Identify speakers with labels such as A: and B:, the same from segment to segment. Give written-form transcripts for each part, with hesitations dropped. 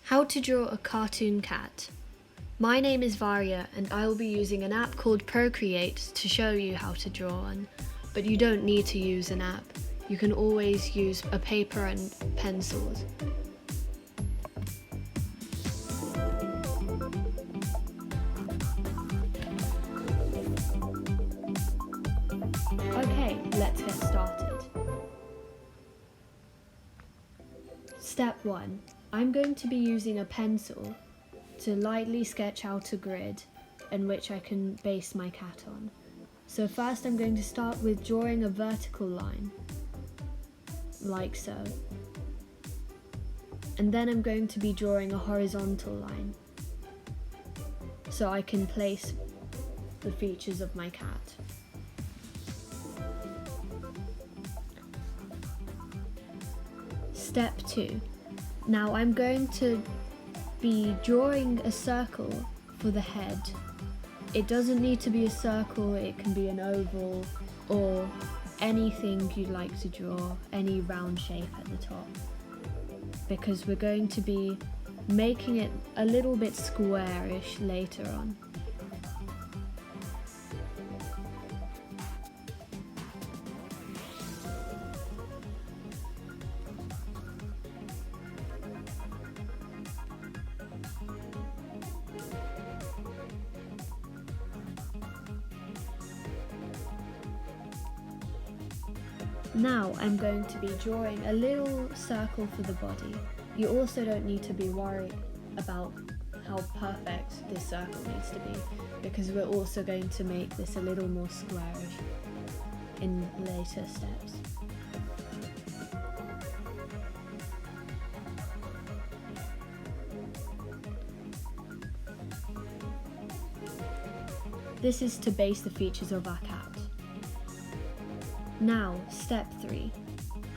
A: How to draw a cartoon cat. My name is Varya and I will be using an app called Procreate to show you how to draw one, but you don't need to use an app. You can always use a paper and pencils. Okay, let's get started. Step 1. I'm going to be using a pencil to lightly sketch out a grid in which I can base my cat on. So first I'm going to start with drawing a vertical line, like so. And then I'm going to be drawing a horizontal line, so I can place the features of my cat. Step 2. Now I'm going to be drawing a circle for the head. It doesn't need to be a circle, it can be an oval or anything you'd like to draw, any round shape at the top. Because we're going to be making it a little bit squarish later on. Now I'm going to be drawing a little circle for the body. You also don't need to be worried about how perfect this circle needs to be, because we're also going to make this a little more squarish in later steps. This is to base the features of our cat. Now, step 3.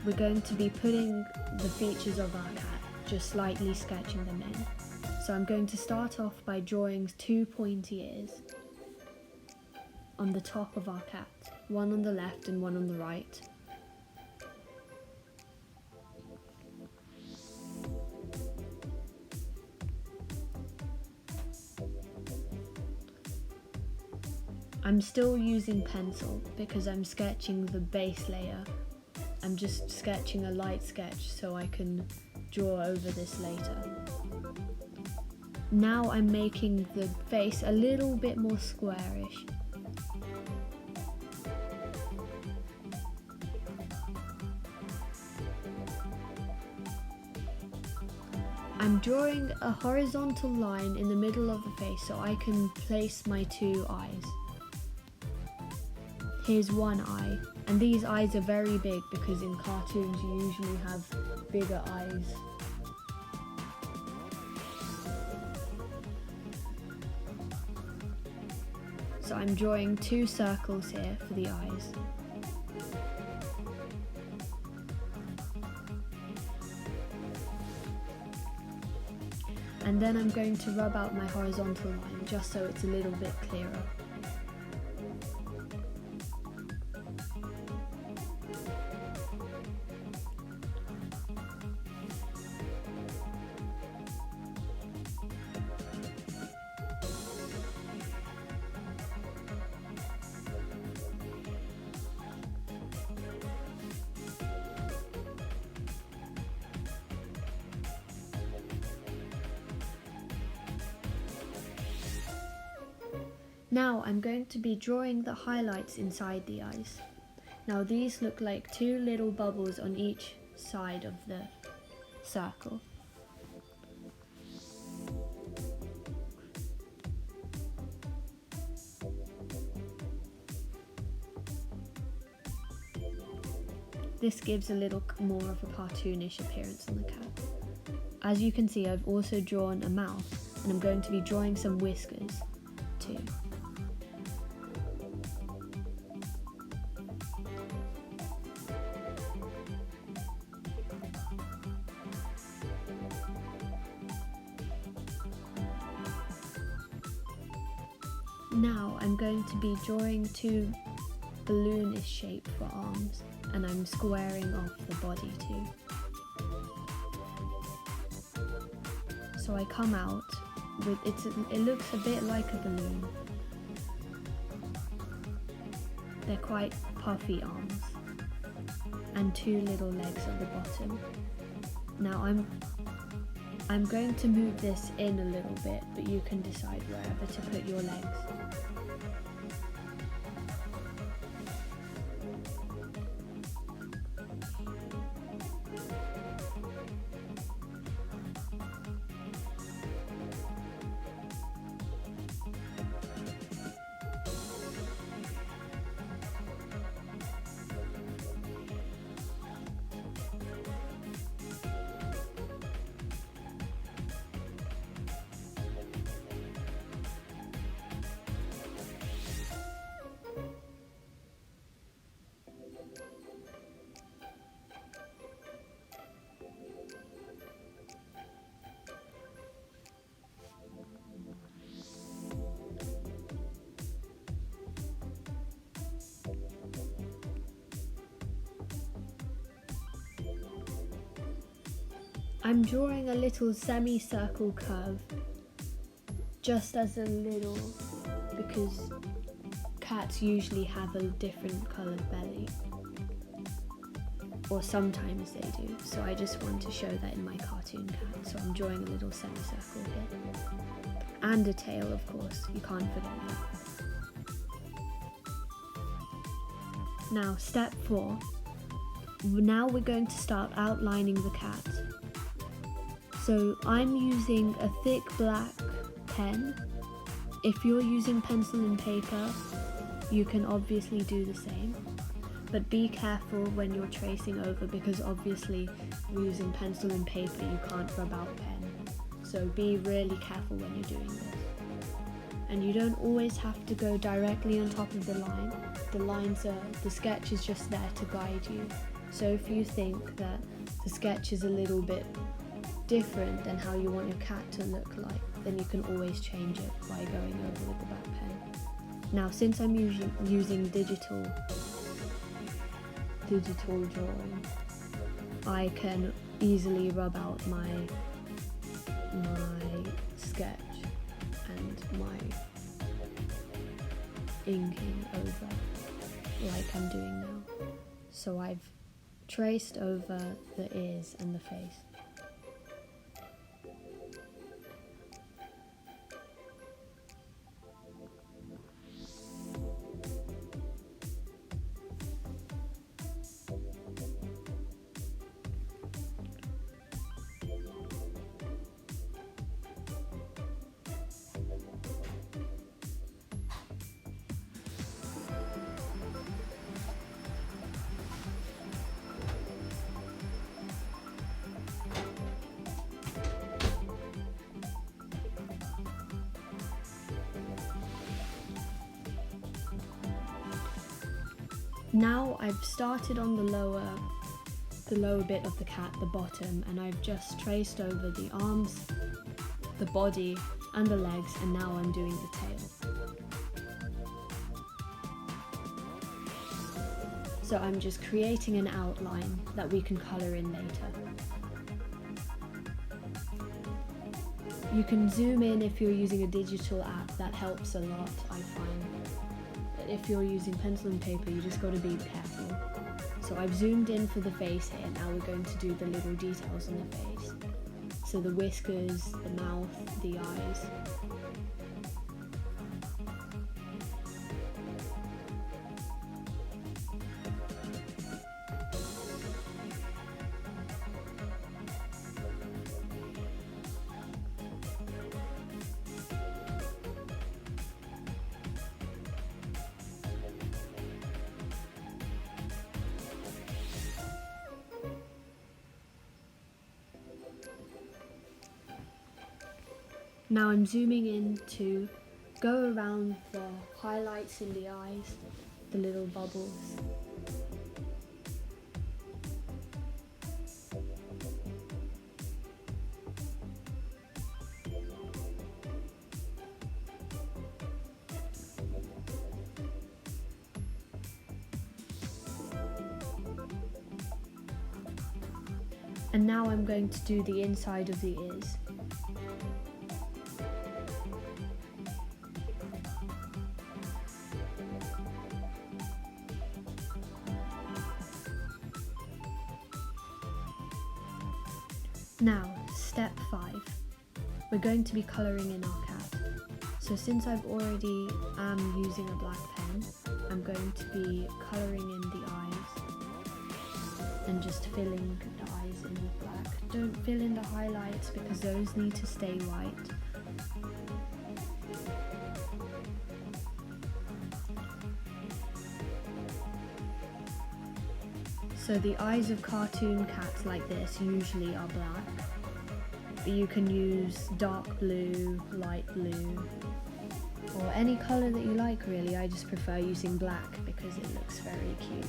A: We're going to be putting the features of our cat, just slightly sketching them in. So I'm going to start off by drawing 2 pointy ears on the top of our cat, one on the left and one on the right. I'm still using pencil because I'm sketching the base layer. I'm just sketching a light sketch so I can draw over this later. Now I'm making the face a little bit more squarish. I'm drawing a horizontal line in the middle of the face so I can place my 2 eyes. Here's one eye, and these eyes are very big because in cartoons you usually have bigger eyes. So I'm drawing 2 circles here for the eyes. And then I'm going to rub out my horizontal line just so it's a little bit clearer. Now I'm going to be drawing the highlights inside the eyes. Now these look like 2 little bubbles on each side of the circle. This gives a little more of a cartoonish appearance on the cat. As you can see, I've also drawn a mouth, and I'm going to be drawing some whiskers too. Now I'm going to be drawing 2 balloonish shape for arms, and I'm squaring off the body too. So I come out with it looks a bit like a balloon. They're quite puffy arms and 2 little legs at the bottom. Now I'm going to move this in a little bit, but you can decide wherever to put your legs. I'm drawing a little semicircle curve, just as a little, because cats usually have a different coloured belly, or sometimes they do, so I just want to show that in my cartoon cat, so I'm drawing a little semicircle here. And a tail, of course, you can't forget that. Now, step 4. Now we're going to start outlining the cat. So I'm using a thick black pen. If you're using pencil and paper, you can obviously do the same. But be careful when you're tracing over, because obviously using pencil and paper you can't rub out pen. So be really careful when you're doing this. And you don't always have to go directly on top of the line. The sketch is just there to guide you. So if you think that the sketch is a little bit different than how you want your cat to look like, then you can always change it by going over with the black pen. Now, since I'm using digital drawing, I can easily rub out my sketch and my inking over like I'm doing now. So I've traced over the ears and the face. Now I've started on the lower bit of the cat, the bottom, and I've just traced over the arms, the body and the legs, and now I'm doing the tail. So I'm just creating an outline that we can colour in later. You can zoom in if you're using a digital app, that helps a lot, I find. If you're using pencil and paper, you just got to be careful. So I've zoomed in for the face here. Now we're going to do the little details on the face. So the whiskers, the mouth, the eyes. Now I'm zooming in to go around the highlights in the eyes, the little bubbles. And now I'm going to do the inside of the ears. Now, step 5. We're going to be colouring in our cat. So since I've already am using a black pen, I'm going to be colouring in the eyes and just filling the eyes in with black. Don't fill in the highlights because those need to stay white. So the eyes of cartoon cats like this usually are black, but you can use dark blue, light blue, or any colour that you like really. I just prefer using black because it looks very cute.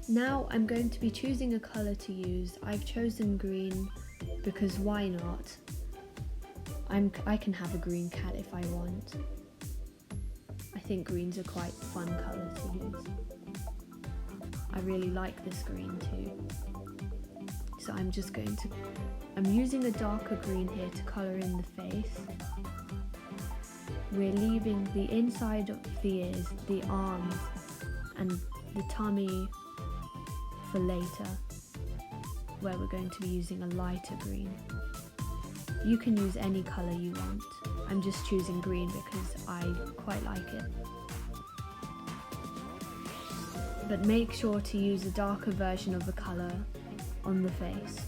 A: Now I'm going to be choosing a colour to use. I've chosen green because why not? I can have a green cat if I want. I think greens are quite fun colour to use. I really like this green too. So I'm using a darker green here to colour in the face. We're leaving the inside of the ears, the arms and the tummy for later, where we're going to be using a lighter green. You can use any colour you want. I'm just choosing green because I quite like it. But make sure to use a darker version of the colour on the face.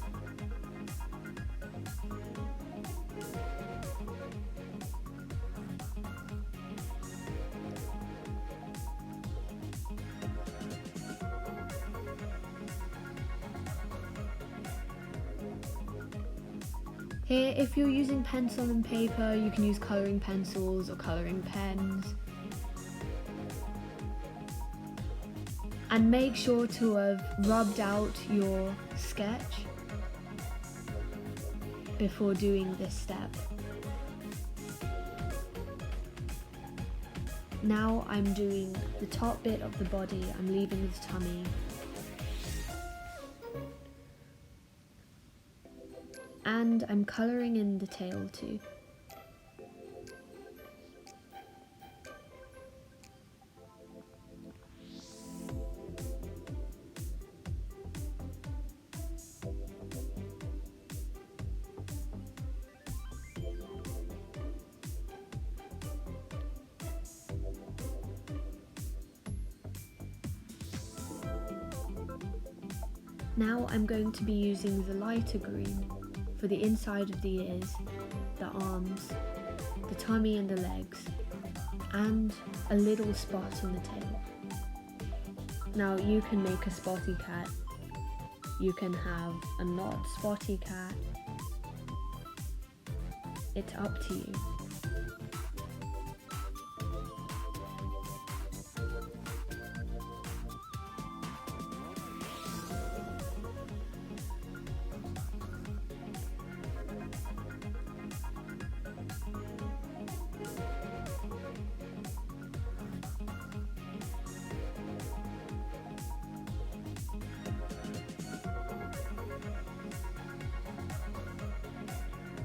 A: Here, if you're using pencil and paper, you can use colouring pencils or colouring pens. And make sure to have rubbed out your sketch before doing this step. Now I'm doing the top bit of the body, I'm leaving the tummy. And I'm colouring in the tail too. Now I'm going to be using the lighter green for the inside of the ears, the arms, the tummy and the legs, and a little spot in the tail. Now you can make a spotty cat, you can have a not spotty cat, it's up to you.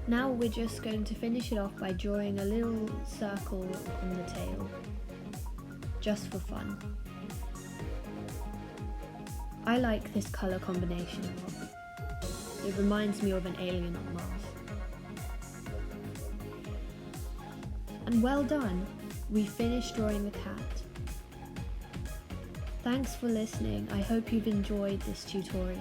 A: Now we're just going to finish it off by drawing a little circle on the tail, just for fun. I like this colour combination a lot. It reminds me of an alien on Mars. And well done! We finished drawing the cat. Thanks for listening. I hope you've enjoyed this tutorial.